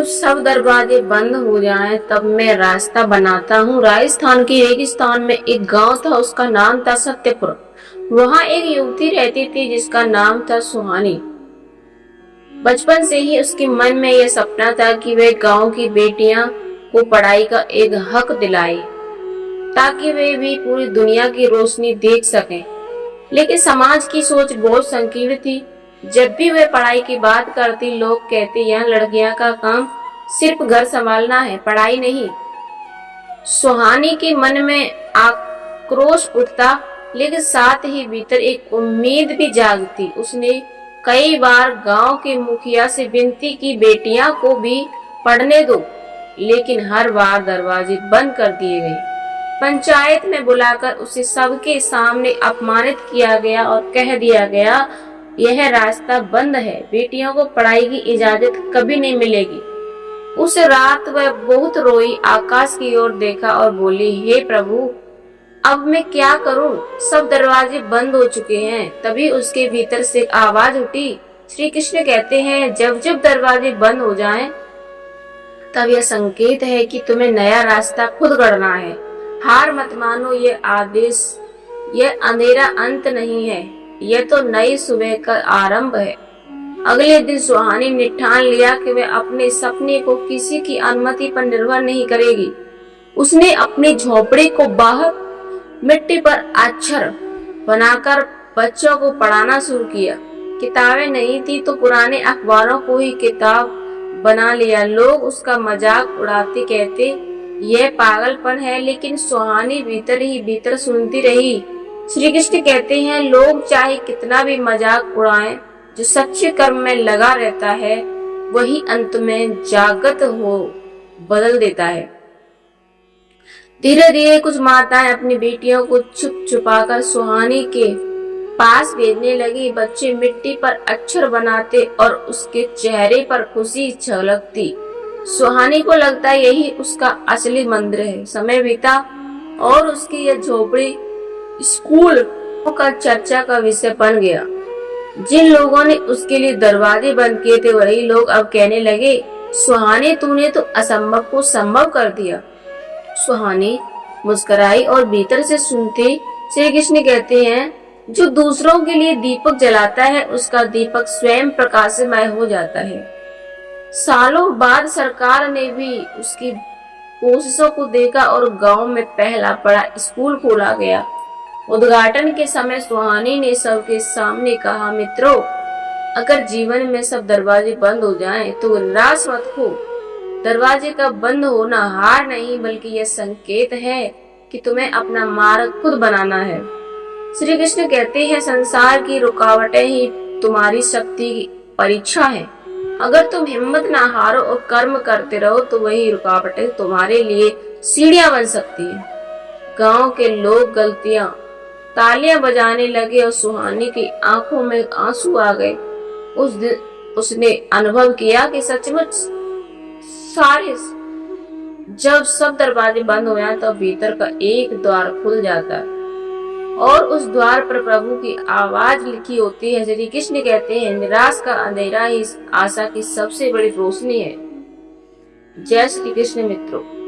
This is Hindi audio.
जब सब दरवाजे बंद हो जाएं, तब मैं रास्ता बनाता हूँ। राजस्थान के रेगिस्तान में एक गांव था, उसका नाम था सत्यपुर। वहाँ एक युवती रहती थी जिसका नाम था सुहानी। बचपन से ही उसके मन में यह सपना था कि वह गांव की बेटियां को पढ़ाई का एक हक दिलाए, ताकि वे भी पूरी दुनिया की रोशनी देख सकें। लेकिन समाज की सोच बहुत संकीर्ण थी। जब भी वे पढ़ाई की बात करती, लोग कहते यह लड़कियां का काम सिर्फ घर संभालना है, पढ़ाई नहीं। सुहानी के मन में आक्रोश उठता, लेकिन साथ ही भीतर एक उम्मीद भी जागती। उसने कई बार गांव के मुखिया से विनती की, बेटियां को भी पढ़ने दो, लेकिन हर बार दरवाजे बंद कर दिए गए। पंचायत में बुलाकर उसे सबके सामने अपमानित किया गया और कह दिया गया, यह रास्ता बंद है, बेटियों को पढ़ाई की इजाजत कभी नहीं मिलेगी। उस रात वह बहुत रोई, आकाश की ओर देखा और बोली, हे प्रभु, अब मैं क्या करूं? सब दरवाजे बंद हो चुके हैं। तभी उसके भीतर से एक आवाज उठी। श्री कृष्ण कहते हैं, जब जब दरवाजे बंद हो जाएं, तब यह संकेत है कि तुम्हें नया रास्ता खुद गढ़ना है। हार मत मानो, ये आदेश, यह अंधेरा अंत नहीं है, यह तो नई सुबह का आरंभ है। अगले दिन सुहानी ने ठान लिया कि वह अपने सपने को किसी की अनुमति पर निर्भर नहीं करेगी। उसने अपने झोपड़े को बाहर मिट्टी पर अक्षर बनाकर बच्चों को पढ़ाना शुरू किया। किताबें नहीं थी तो पुराने अखबारों को ही किताब बना लिया। लोग उसका मजाक उड़ाते, कहते यह पागलपन है, लेकिन सुहानी भीतर ही भीतर सुनती रही। श्री कृष्ण कहते हैं, लोग चाहे कितना भी मजाक उड़ाएं, जो सच्चे कर्म में लगा रहता है वही अंत में जागृत हो बदल देता है। धीरे धीरे कुछ माताएं अपनी बेटियों को छुप छुपाकर सुहानी के पास भेजने लगी। बच्चे मिट्टी पर अक्षर बनाते और उसके चेहरे पर खुशी झलकती। सुहानी को लगता यही उसका असली मंदिर है। समय बीता और उसकी यह झोपड़ी स्कूल का चर्चा का विषय बन गया। जिन लोगों ने उसके लिए दरवाजे बंद किए थे, वही लोग अब कहने लगे, सुहानी, तूने तो असंभव को संभव कर दिया। सुहानी मुस्कुराई और भीतर से सुनते श्री कृष्ण कहते हैं, जो दूसरों के लिए दीपक जलाता है, उसका दीपक स्वयं प्रकाशमय हो जाता है। सालों बाद सरकार ने भी उसकी कोशिशों को देखा और गांव में पहला बड़ा स्कूल खोला गया। उद्घाटन के समय सुहानी ने सबके सामने कहा, मित्रों, अगर जीवन में सब दरवाजे बंद हो जाएं, तो निराश मत हो। दरवाजे का बंद होना हार नहीं, बल्कि यह संकेत है कि तुम्हें अपना मार्ग खुद बनाना है। श्री कृष्ण कहते हैं, संसार की रुकावटें ही तुम्हारी शक्ति की परीक्षा है। अगर तुम हिम्मत ना हारो और कर्म करते रहो, तो वही रुकावटें तुम्हारे लिए सीढ़ियां बन सकती है। गांव के लोग गलतियां तालियां बजाने लगे और सुहानी की आंखों में आंसू आ गए। उस दिन उसने अनुभव किया कि सचमुच सारे जब सब दरवाजे बंद हो जाए, तब भीतर का एक द्वार खुल जाता है और उस द्वार पर प्रभु की आवाज लिखी होती है। श्री कृष्ण कहते हैं, निराश का अंधेरा ही आशा की सबसे बड़ी रोशनी है। जय श्री कृष्ण मित्रों।